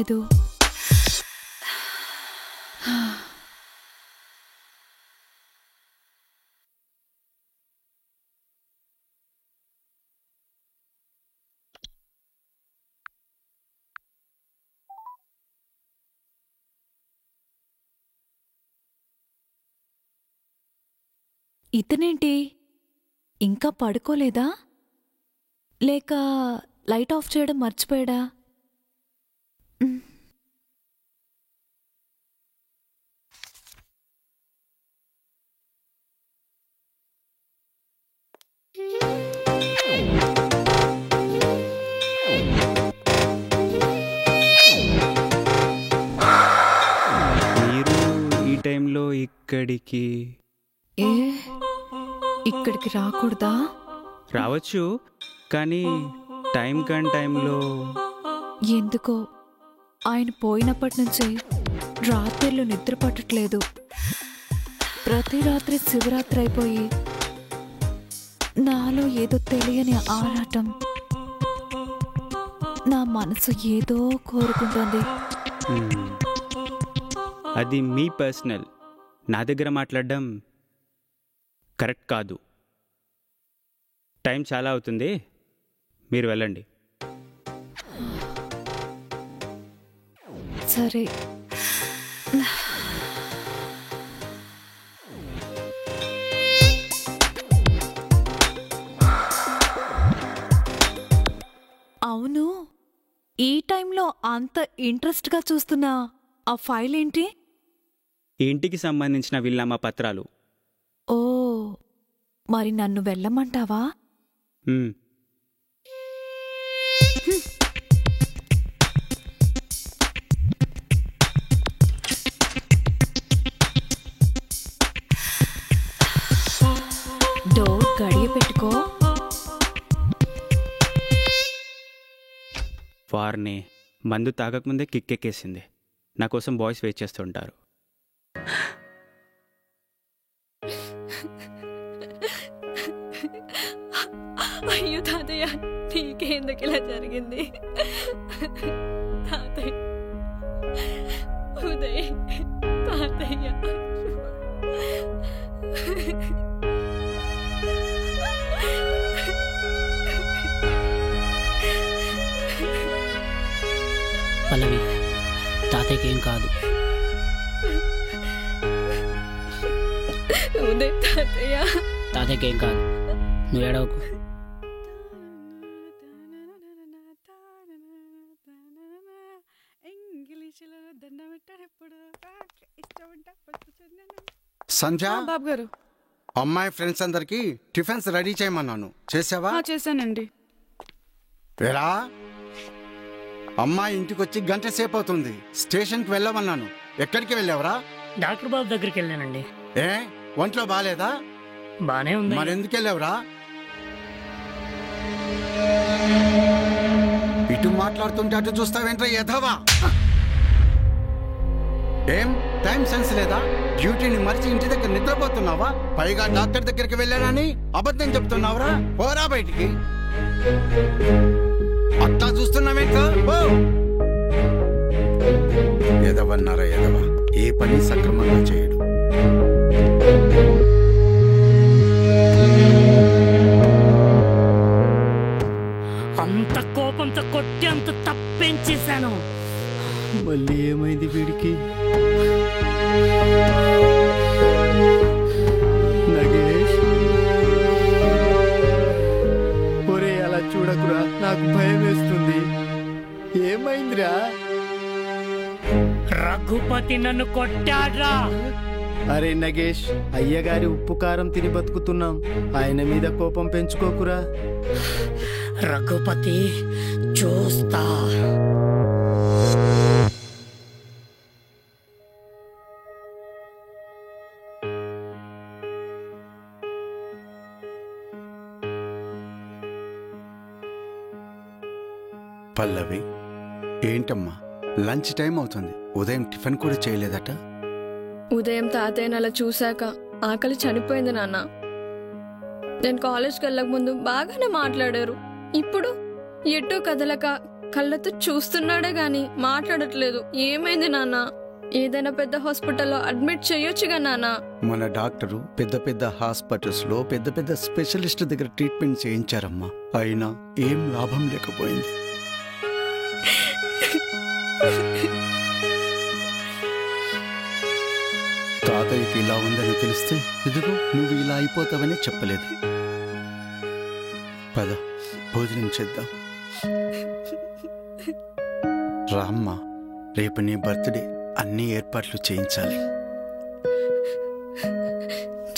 రాలేదు. ఇతనేంటి ఇంకా పడుకోలేదా? లేక లైట్ ఆఫ్ చేయడం మర్చిపోయాడా? మీరు ఈ టైంలో ఇక్కడికి రాకూడదా? రావచ్చు, కానీ టైంలో ఎందుకో ఆయన పోయినప్పటి నుంచి రాత్రిళ్ళు నిద్ర పట్టట్లేదు. ప్రతి రాత్రి శివరాత్రి అయిపోయి నాలో ఏదో తెలియని ఆరాటం, నా మనసు ఏదో కోరుకుంటుంది. అది మీ పర్సనల్. నా దగ్గర మాట్లాడడం కరెక్ట్ కాదు. టైం చాలా అవుతుంది, మీరు వెళ్ళండి. సరే. అవును, ఈ టైంలో అంత ఇంట్రెస్ట్గా చూస్తున్నా ఆ ఫైల్ ఏంటి? ఇంటికి సంబంధించిన వీళ్ళమ్మ పత్రాలు. ఓ, మరి నన్ను వెళ్ళమంటావా? డోర్ గడియ పెట్టుకో. వారిని మందు తాగకముందే కిక్కెక్కేసింది. నా కోసం బాయ్స్ వెయిట్ చేస్తుంటారు. అయ్యో తాతయ్య, నీకెందుకు ఇలా జరిగింది? తాతయ్య, ఉదయ్, తాతయ్య. పల్లవి, తాతయ్యకి ఏం కాదు. ఉదయ్, తాతయ్య. తాతయ్యకి ఏం కాదు, నువ్వు ఏడవకు. సంధ్య, బాబు గారు, అమ్మాయి ఫ్రెండ్స్ అందరికి టిఫిన్స్ రెడీ చేయమన్నాను. చేసావా? చేశానండి. వేరా, అమ్మాయి ఇంటికి వచ్చి గంట సేపు అవుతుంది. స్టేషన్కి వెళ్ళమన్నాను. ఎక్కడికి వెళ్ళావరా? డాక్టర్ బాబు దగ్గరికి వెళ్ళానండి. ఏ, ఒంట్లో బాగాలేదా? బానే ఉంది. మరెందుకు వెళ్ళావురా? ఇటు మాట్లాడుతుంటే అటు చూస్తావేంట్రా ఎధవా? ఏం టైం సెన్స్ లేదా? డ్యూటీని మరిచి ఇంటి దగ్గర నిద్రపోతున్నావా? పైగా డాక్టర్ దగ్గరికి వెళ్ళానని అబద్ధం చెప్తున్నావురా? పోరా బయటికి. అట్టా చూస్తున్నావేంట్రా? ఎదవన్నారా ఎదవ, ఏ పని సక్రమంగా చేయడు. అంత కోపంతో కొట్టి అంత తప్పేం చేశాను? మళ్ళీ ఏమైంది వీడికి? నగేష్, ఒరే అలా చూడకురా, నాకు భయం వేస్తుంది. ఏమైందిరా? రఘుపతి నన్ను కొట్టాడ్రా. అరే నగేష్, అయ్యగారి ఉప్పు కారం తిని బతుకుతున్నాం. ఆయన మీద కోపం పెంచుకోకురా. రఘుపతి, చూస్తా. పల్లవి, ఏంటమ్మా లంచ్ టైం అవుతుంది, ఉదయం టిఫిన్ కూడా చేయలేదట? ఉదయం తాతయ్యని అలా చూశాక ఆకలి చనిపోయింది నాన్న. నేను కాలేజ్కి వెళ్ళక ముందు బాగానే మాట్లాడారు. ఇప్పుడు ఎటూ కదలక కళ్ళతో చూస్తున్నాడే గాని మాట్లాడట్లేదు. ఏమైంది నాన్న? ఏదైనా పెద్ద హాస్పిటల్లో అడ్మిట్ చేయొచ్చుగా నాన్న. మన డాక్టరు పెద్ద పెద్ద హాస్పిటల్స్ లో పెద్ద పెద్ద స్పెషలిస్ట్ దగ్గర ట్రీట్మెంట్ చేయించారమ్మా, అయినా ఏం లాభం లేకపోయింది. తాతయ్యకి ఇలా ఉందని తెలిస్తే ఇదిగో నువ్వు ఇలా అయిపోతావని చెప్పలేదు. పద భోజనం చేద్దాం. రామ్మా, రేపు నీ బర్త్డే, అన్ని ఏర్పాట్లు చేయించాలి.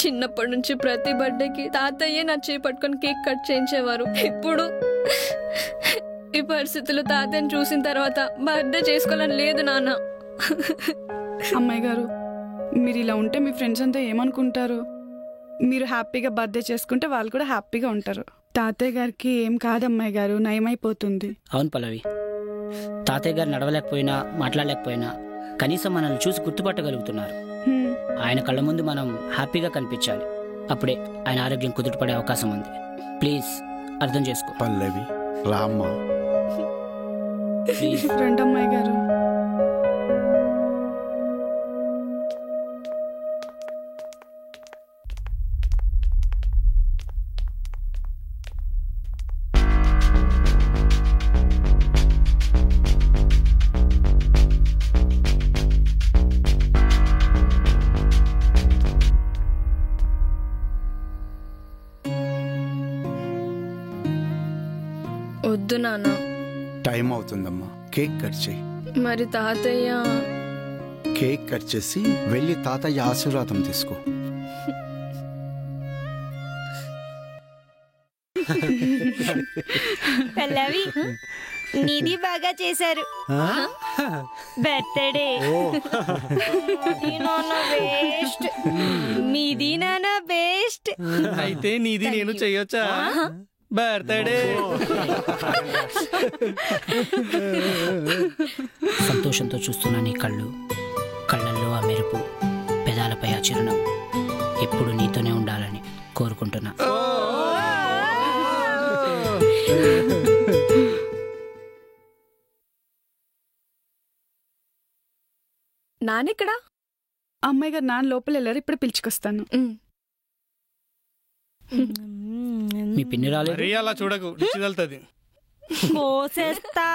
చిన్నప్పటి నుంచి ప్రతి బర్త్డేకి తాతయ్యే నా చేయి పట్టుకొని కేక్ కట్ చేయించేవారు. ఇప్పుడు ఈ పరిస్థితుల్లో తాతయ్యని చూసిన తర్వాత బర్త్డే చేసుకోవాలని లేదు నాన్న. అమ్మాయి గారు, మీరు ఇలా ఉంటే మీ ఫ్రెండ్స్ అంతా ఏమనుకుంటారు? మీరు హ్యాపీగా బర్త్డే చేసుకుంటే వాళ్ళు కూడా హ్యాపీగా ఉంటారు. తాతయ్య గారికి ఏం కాదు అమ్మాయి గారు, నయమైపోతుంది. అవును పల్లవి, తాతయ్య గారు నడవలేకపోయినా మాట్లాడలేకపోయినా కనీసం మనల్ని చూసి గుర్తుపట్టగలుగుతున్నారు. ఆయన కళ్ళ ముందు మనం హ్యాపీగా కనిపించాలి. అప్పుడే ఆయన ఆరోగ్యం కుదుటపడే అవకాశం ఉంది. ప్లీజ్ అర్థం చేసుకో. పల్లవి, రామ్మా. ప్లీజ్. రండి అమ్మాయి గారు. వద్దు నాన్న. టైం అవుతుందమ్మా, కేక్ కట్ చేయి. మరి తాతయ్య? కేక్ కట్ చేసి వెళ్ళి తాతయ్య ఆశీర్వాదం తీసుకో. పల్లవి, నీది బాగా చేశారు బర్త్డే. బెస్ట్, మీది నాన్న బెస్ట్. అయితే నీది నేను చెయ్యొచ్చా? బర్త్డే. సంతోషంతో చూస్తున్న నీ కళ్ళు, కళ్ళల్లో ఆ మెరుపు, పెదాలపై ఆ చిరునవ్వు ఎప్పుడు నీతోనే ఉండాలని కోరుకుంటున్నా. నాన్నెక్కడా? అమ్మాయి గారు నాన్న లోపల వెళ్ళారు, ఇప్పుడు పిలుచుకొస్తాను. మీ పిన్ని రాలేదు? అలా చూడకు, వెళ్తుంది. కోసేస్తా.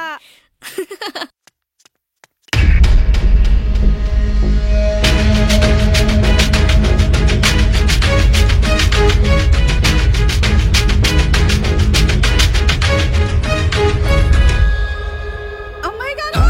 అమ్మాయి గారు,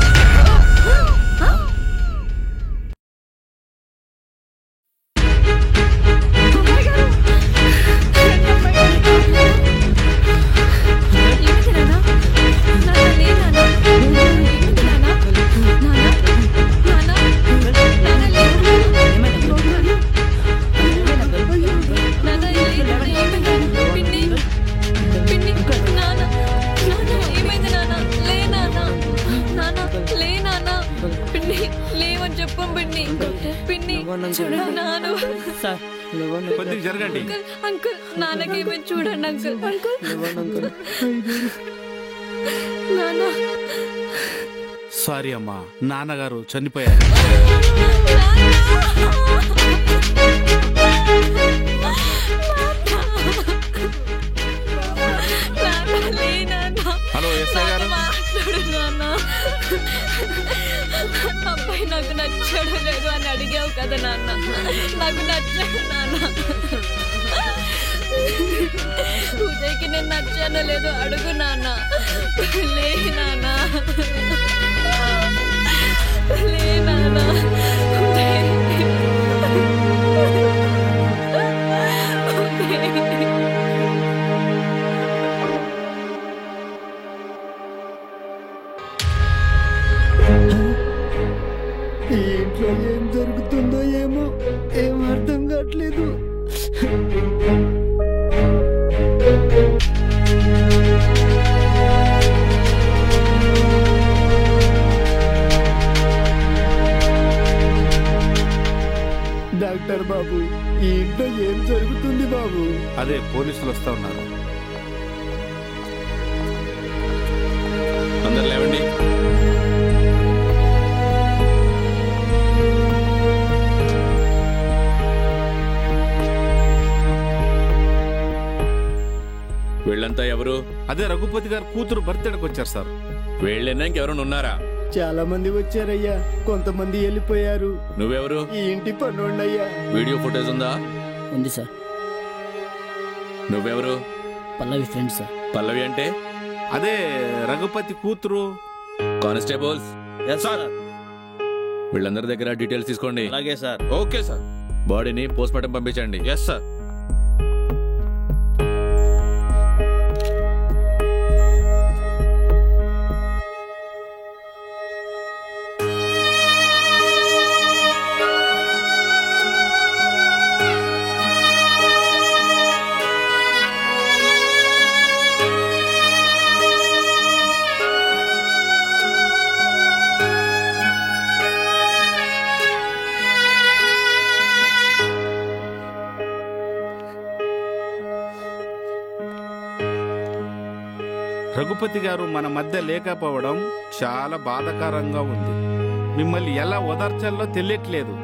కొద్దిగా జరగండి. అంకుల్, నాన్నకి చూడండి అంకుల్. అంకుల్, నాన్న. సారీ అమ్మా, నాన్నగారు చనిపోయారు. హలో ఎస్ఐ గారు. అబ్బాయి నాకు నచ్చాడు లేదు అని అడిగావు కదా నాన్న. నాకు నచ్చాడు నాన్న. ఉదయ్కి నేను నచ్చానో లేదో అడుగు నాన్న. లే నాన్న, లే నాన్న. ఈ ఇంట్లో ఏం జరుగుతుందో ఏమో, ఏం అర్థం కావట్లేదు. డాక్టర్ బాబు, ఈ ఇంట్లో ఏం జరుగుతుంది బాబు? అదే పోలీసులు వస్తా ఉన్నారు. అందరు లేవండి. ఎవరు? అదే రఘుపతి గారు కూతురు బర్త్డేకి వచ్చారు సార్. వీళ్ళైనా ఇంకెవరైనా ఉన్నారా? చాలా మంది వచ్చారయ్యా, కొంతమంది వెళ్ళిపోయారు. నువ్వెవరు? ఈ ఇంటి పన్నోళ్ళయ్యా. వీడియో ఫుటేజ్ ఉందా? ఉంది సార్. నువ్వెవరు? పల్లవి ఫ్రెండ్ సార్. పల్లవి అంటే? అదే రఘుపతి కూతురు. Constables sir. వీళ్ళందరి దగ్గర డీటెయిల్స్ తీసుకోండి. అలాగే సార్. Okay sir. బాడీని పోస్ట్ మార్టం పంపించండి. Yes sir. రఘుపతి గారు మన మధ్య లేకపోవడం చాలా బాధాకరంగా ఉంది. మిమ్మల్ని ఎలా ఓదార్చాలో తెలియట్లేదు.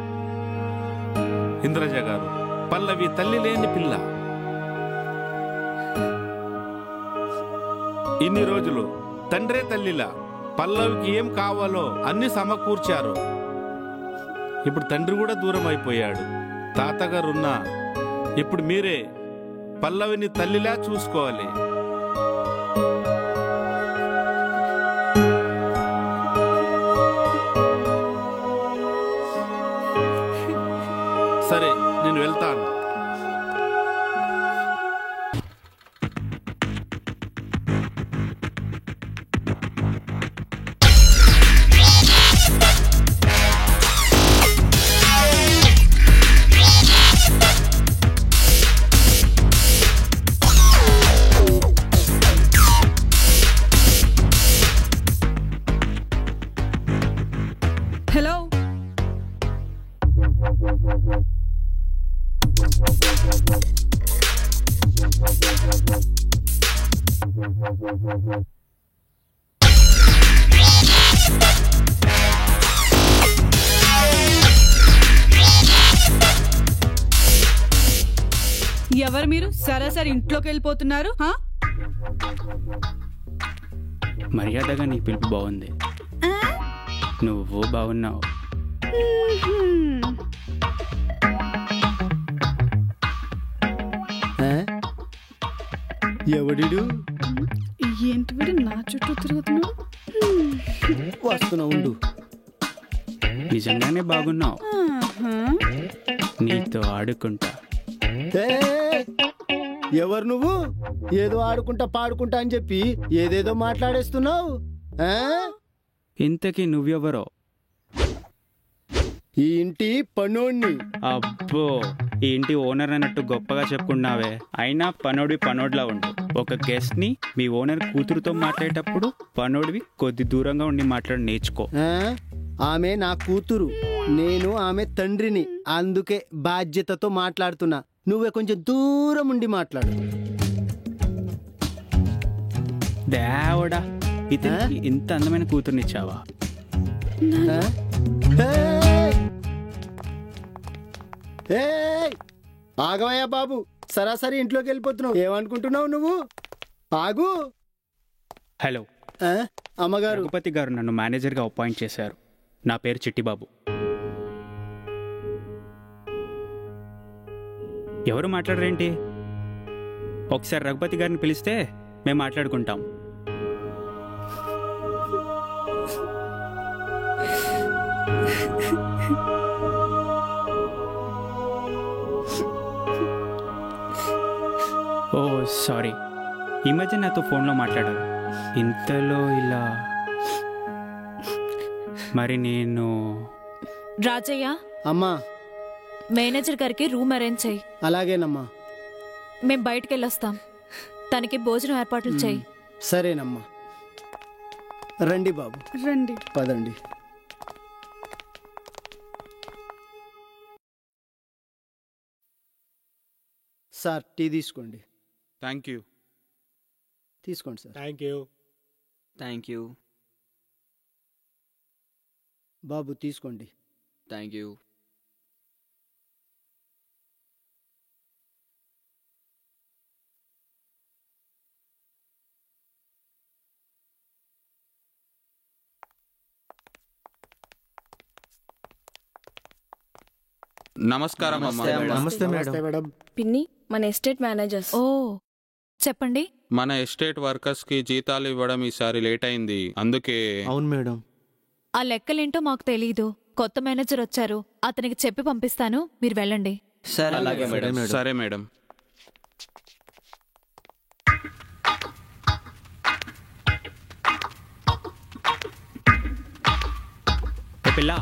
ఇంద్రజ గారు, పల్లవి తల్లి లేని పిల్ల. ఇన్ని రోజులు తండ్రే తల్లిలా పల్లవికి ఏం కావాలో అన్ని సమకూర్చారు. ఇప్పుడు తండ్రి కూడా దూరం అయిపోయాడు. తాతగారున్నా ఇప్పుడు మీరే పల్లవిని తల్లిలా చూసుకోవాలి. సరే, నేను వెళ్తాను. హలో, ఎవరు మీరు? సరాసరి ఇంట్లోకి వెళ్ళిపోతున్నారు. మర్యాదగా నీ పిలుపు బాగుంది. నువ్వు బాగున్నావు. ఎవడిడు? ఏంటి వీడు నా చుట్టూ తిరుగుతున్నావు? వస్తున్నా ఉండు. నిజంగానే బాగున్నావు. నీతో ఆడుకుంటా. ఎవరు నువ్వు? ఏదో ఆడుకుంటా పాడుకుంటా అని చెప్పి ఏదేదో మాట్లాడేస్తున్నావు. ఇంతకీ నువ్వెవరో? ఈ ఇంటి పనోడిని. అబ్బో, ఈ ఇంటి ఓనర్ అన్నట్టు గొప్పగా చెప్పుకున్నావే. అయినా పనోడివి పనోడ్లా ఉండు. ఒక గెస్ట్ ని మీ ఓనర్ కూతురుతో మాట్లాడేటప్పుడు పనోడివి కొద్ది దూరంగా ఉండి మాట్లాడి నేర్చుకో. ఆమె నా కూతురు, నేను ఆమె తండ్రిని. అందుకే బాధ్యతతో మాట్లాడుతున్నా. నువ్వే కొంచెం దూరం ఉండి మాట్లాడు. దేవుడా, ఇతనికి ఇంత అందమైన కూతురునిచ్చావా? ఆగవయ్యా బాబు, సరాసరి ఇంట్లోకి వెళ్ళిపోతున్నావు. ఏమనుకుంటున్నావు నువ్వు? ఆగు. హలో అమ్మగారు. రఘుపతి గారు నన్ను మేనేజర్గా అపాయింట్ చేశారు. నా పేరు చిట్టిబాబు. ఎవరు మాట్లాడరేంటి? ఒకసారి రఘుపతి గారిని పిలిస్తే మేము మాట్లాడుకుంటాం. ఓ సారీ, ఈ మధ్య నాతో ఫోన్లో మాట్లాడారు. ఇంతలో ఇలా మరి నేను. రాజయ్య, అమ్మా, మేనేజర్ గారికి రూమ్ అరేంజ్ చేయి. అలాగేనమ్మా. మేం బయటికి వెళ్ళొస్తాం. తనకి భోజనం ఏర్పాట్లు చేయి. సరేనమ్మా. రండి బాబు, రండి. పదండి. సార్, టీ తీసుకోండి. Thank you. తీసుకోండి సార్. Thank you. బాబు తీసుకోండి. Thank you. నమస్కారం అమ్మా. నమస్తే మేడం. పిన్ని మన ఎస్టేట్ మేనేజర్స్. ఓ చెప్పండి. మన ఎస్టేట్ వర్కర్స్ కి జీతాలు ఇవ్వడం ఈసారి లేట్ అయింది, అందుకే. అవును మేడం. ఆ లెక్కలేంటో మాకు తెలీదు. కొత్త మేనేజర్ వచ్చారు, అతనికి చెప్పి పంపిస్తాను, మీరు వెళ్ళండి. అలాగే మేడం. సరే మేడం. పిల్ల,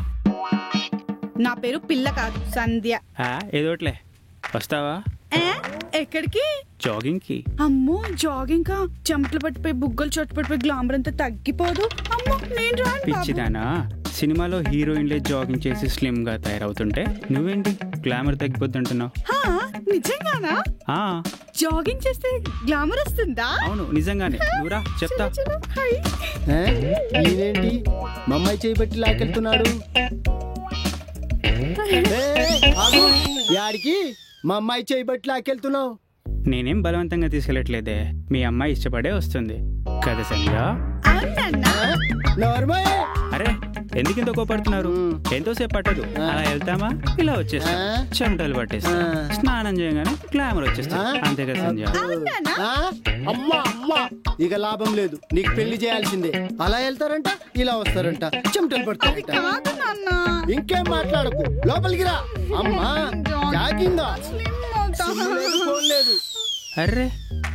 నా పేరు పిల్ల కాదు, సంధ్య. ఏదోట్లే. వస్తావా? ఎక్కడికి? జాగింగ్ కి. అమ్మో జాగింగ్ కా? చెమటలు పట్టిపోయి బుగ్గలు చొట్టు పట్టిపోయి గ్లామర్ అంతా తగ్గిపోదు. అమ్మో నేను రాను బాబు. పిచ్చిదానా, సినిమాలో హీరోయిన్లే జాగింగ్ చేసి స్లిమ్ గా తయారవుతుంటే నువ్వేంటి గ్లామర్ తగ్గిపోద్దంటున్నావు? హా, నిజంగానా? ఆ, జాగింగ్ చేస్తే గ్లామర్ వస్తుందా? అవును నిజంగానే. నువ్వురా చెప్తా. చలో, హై. ఈయనేంటి మా అమ్మాయి చేయబట్టి లాకెళ్తున్నాడు? యాడికి మా అమ్మాయి చేయబట్టి లాకెళ్తున్నావు? నేనేం బలవంతంగా తీసుకెళ్ళట్లేదే, మీ అమ్మాయి ఇష్టపడే వస్తుంది కదా సంధ్య. నార్మల్. అరే ఎందుకు ఇంత కోపడుతున్నారు? ఎంతోసేపు పట్టదు, అలా వెళ్తామా ఇలా వచ్చేస్తా, చెమటలు పట్టేస్తా, స్నానం చేయగానే గ్లామర్ వచ్చేస్తా, అంతే కదా సంధ్య. అమ్మా అమ్మా, ఇక లాభం లేదు, నీకు పెళ్లి చేయాల్సిందే. అలా వెళ్తారంట, ఇలా వస్తారంట, చెమటలు పడతారంట. ఇంకేం మాట్లాడకు, లోపలికి రా. అమ్మా జాగింగ్ లేదు. అర్రే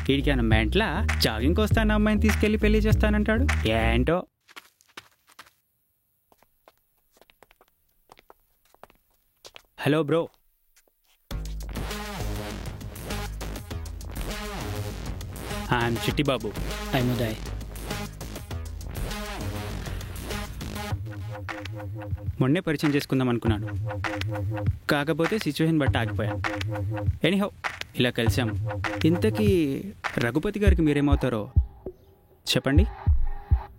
వీడికి అన్న మెంట్లా, జాగింగ్కి వస్తాను అమ్మాయిని తీసుకెళ్లి పెళ్లి చేస్తానంటాడు ఏంటో. Hello bro. I'm Chitti Babu. I'm Uday. మొన్నే పరిచయం చేసుకుందాం అనుకున్నాను, కాకపోతే సిచ్యువేషన్ బట్టి ఆగిపోయాను. ఎనీహౌ ఇలా కలిసాము. ఇంతకీ రఘుపతి గారికి మీరేమవుతారో చెప్పండి.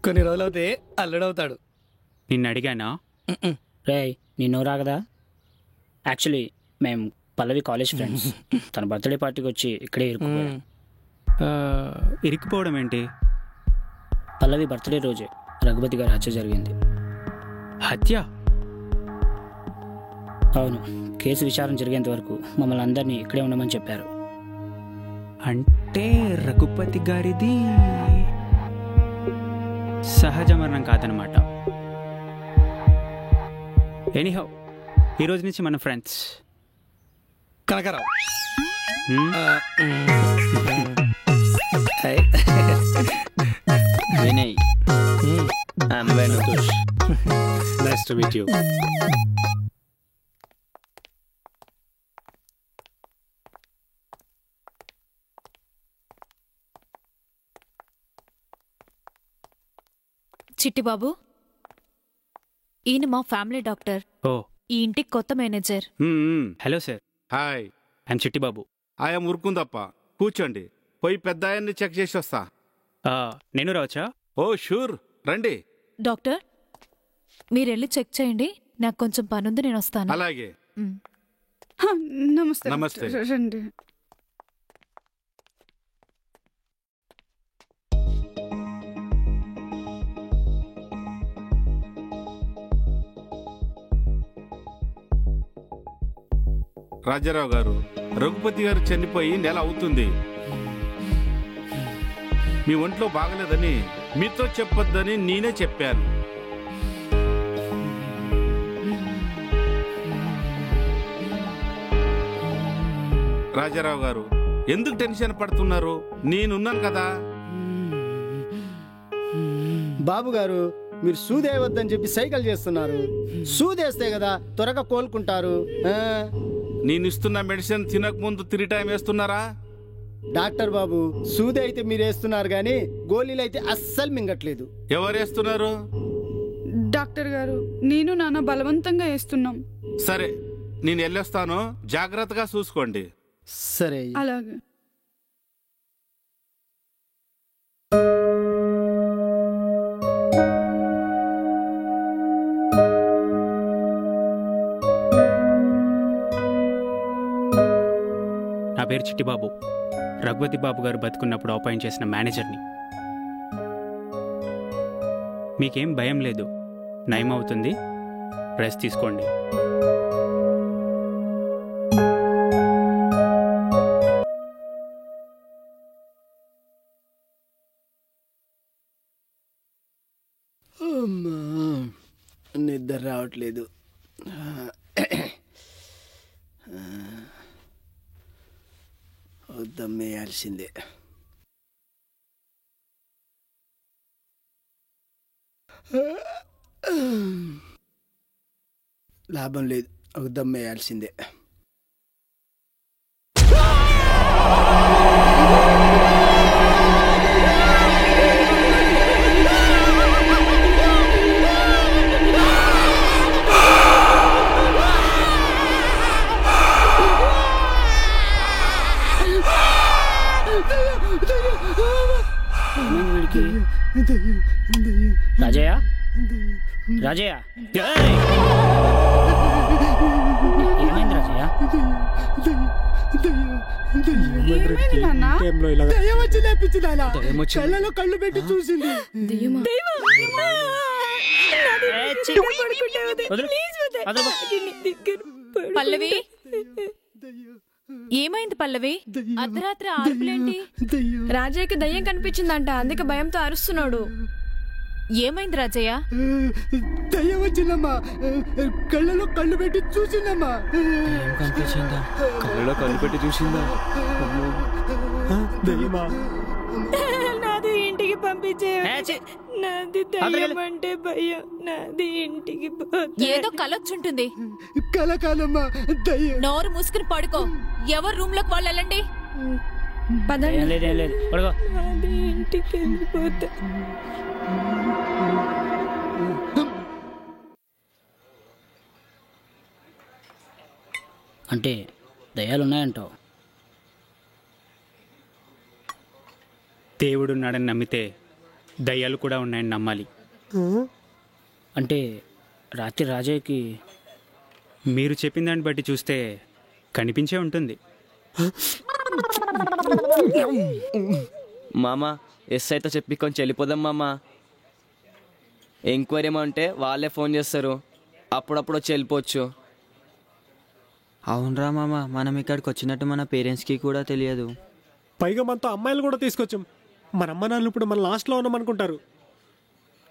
కొన్ని రోజులవుతే అల్లుడవుతాడు. నిన్ను అడిగానా? రే నిన్ను రాగదా? యాక్చువల్లీ మేము పల్లవి కాలేజ్ ఫ్రెండ్స్. తన బర్త్డే పార్టీకి వచ్చి ఇక్కడే ఇరుక్కుపోయాం. ఇరుక్కుపోవడం ఏంటి? పల్లవి బర్త్డే రోజే రఘుపతి గారి హత్య జరిగింది. హత్య? అవును, కేసు విచారణ జరిగేంత వరకు మమ్మల్ని అందరినీ ఇక్కడే ఉండమని చెప్పారు. అంటే రఘుపతి గారిది సహజ మరణం కాదనమాట. ఎనీహౌ ఈరోజు నుంచి మన friends. Kanaka Rao. Vinay. Nice to meet you. Chittibabu, ఈయన మా ఫ్యామిలీ డాక్టర్. ఓ, ఈ ఇంటికి కొత్త manager. Hello sir. Hi, I'm Chitti Babu. ఆయా మురుకుందప్ప. కూర్చోండి, పోయి పెద్ద ఆయన్ని చెక్ చేసి వస్తా. నేను రావచ్చా? ఓ షూర్, రండి. డాక్టర్ మీరు వెళ్ళి చెక్ చేయండి, నాకు కొంచెం పనుంది, నేను వస్తాను. అలాగే. నమస్తే. నమస్తే. రండి. రాజారావు గారు, రఘుపతి గారు చనిపోయి నెల అవుతుంది. మీ ఒంట్లో బాగలేదని మీతో చెప్పొద్దని నేనే చెప్పాను. రాజారావు గారు, ఎందుకు టెన్షన్ పడుతున్నారు? నేనున్నాను కదా. బాబు గారు, మీరు సూదేయవద్దని చెప్పి సైకిల్ చేస్తున్నారు. సూదేస్తే కదా త్వరగా కోలుకుంటారు. నేను ఇస్తున్న మెడిసిన్ తినక ముందు 3 టైం వేస్తున్నారా? డాక్టర్ బాబు, సూది అయితే మీరు వేస్తున్నారు కానీ గోళీలు అయితే అస్సలు మింగట్లేదు. ఎవరు వేస్తున్నారు? డాక్టర్ గారు, నేను నాన్న బలవంతంగా వేస్తున్నాం. సరే, నేను వెళ్ళొస్తాను, జాగ్రత్తగా చూసుకోండి. సరే. అలాగే. నా పేరు చిట్టిబాబు. రఘుపతి బాబు గారు బతుకున్నప్పుడు అపాయింట్ చేసిన మేనేజర్ని. మీకేం భయం లేదు, నయం అవుతుంది, రెస్ట్ తీసుకోండి. అమ్మా, నిద్ర రావట్లేదు. దమ్మేయాల్సిందే. లాభం లేదు, ఒక దమ్మేయాల్సిందే. రాజయ్య, రాజయ్య, ఏమైంది రాజయ్య? కళ్ళలో కళ్ళు పెట్టి చూసింది. పల్లవి, ఏమైంది పల్లవి? అర్ధరాత్రి ఆర్పులేంటి? రాజయ్యకి దయ్యం కనిపించిందంట, అందుకే భయంతో అరుస్తున్నాడు. ఏమైంది రాజయ్య? దయ్యం వచ్చిందమ్మా, కళ్ళలో కళ్ళు పెట్టి చూసిందమ్మా. కనిపించిందా? కళ్ళలో కళ్ళు పెట్టి చూసిందా? దయ్యమా? నాది ఇంటికి పంపించే. నాది దయ్యం అంటే భయం. నాది ఇంటికి ఏదో కలొచ్చుంటుంది. కల కాదమ్మా, దయ్యం. నోరు మూసుకుని పడుకో. ఎవరు రూమ్ లోకి వాళ్ళు వెళ్ళండి. ఏం లేదు, ఏం లేదు, పడుకో. నాది ఇంటికి వెళ్ళిపోతా. అంటే దయ్యాలు ఉన్నాయంటావు? దేవుడున్నాడని నమ్మితే దయ్యాలు కూడా ఉన్నాయని నమ్మాలి. అంటే రాత్రి రాజయ్యకి మీరు చెప్పిన దాన్ని బట్టి చూస్తే కనిపించే ఉంటుంది. మామ ఎస్ఐతో చెప్పి కొంచెం వెళ్ళిపోదాం మామ. ఎంక్వైరీ ఏమంటే వాళ్ళే ఫోన్ చేస్తారు, అప్పుడప్పుడు వచ్చి వెళ్ళిపోవచ్చు. అవునరా మామ, మనం ఇక్కడికి వచ్చినట్టు మన పేరెంట్స్కి కూడా తెలియదు. పైగా మనతో అమ్మాయిలు కూడా తీసుకొచ్చాం. మన అమ్మ నాన్నలు ఇప్పుడు మన లాస్ట్లో ఉన్నాం అనుకుంటారు.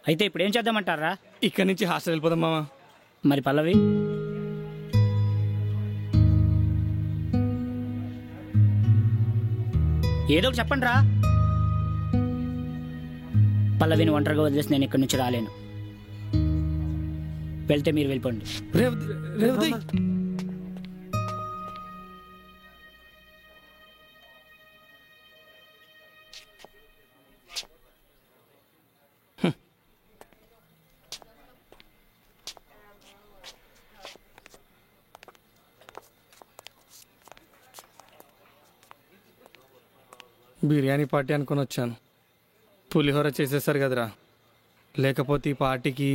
అయితే ఇప్పుడు ఏం చేద్దామంటారా? ఇక్కడి నుంచి హాస్టల్ వెళ్ళిపోదాం మామ. మరి పల్లవి? ఏదో ఒకటి చెప్పండి రా. పల్లవిని ఒంటరిగా వదిలేసి నేను ఇక్కడి నుంచి రాలేను. వెళ్తే మీరు వెళ్ళిపోండి. రేవతి, బిర్యానీ పార్టీ అనుకుని వచ్చాను. పులిహోర చేసేసారు కదరా, లేకపోతే ఈ పార్టీకి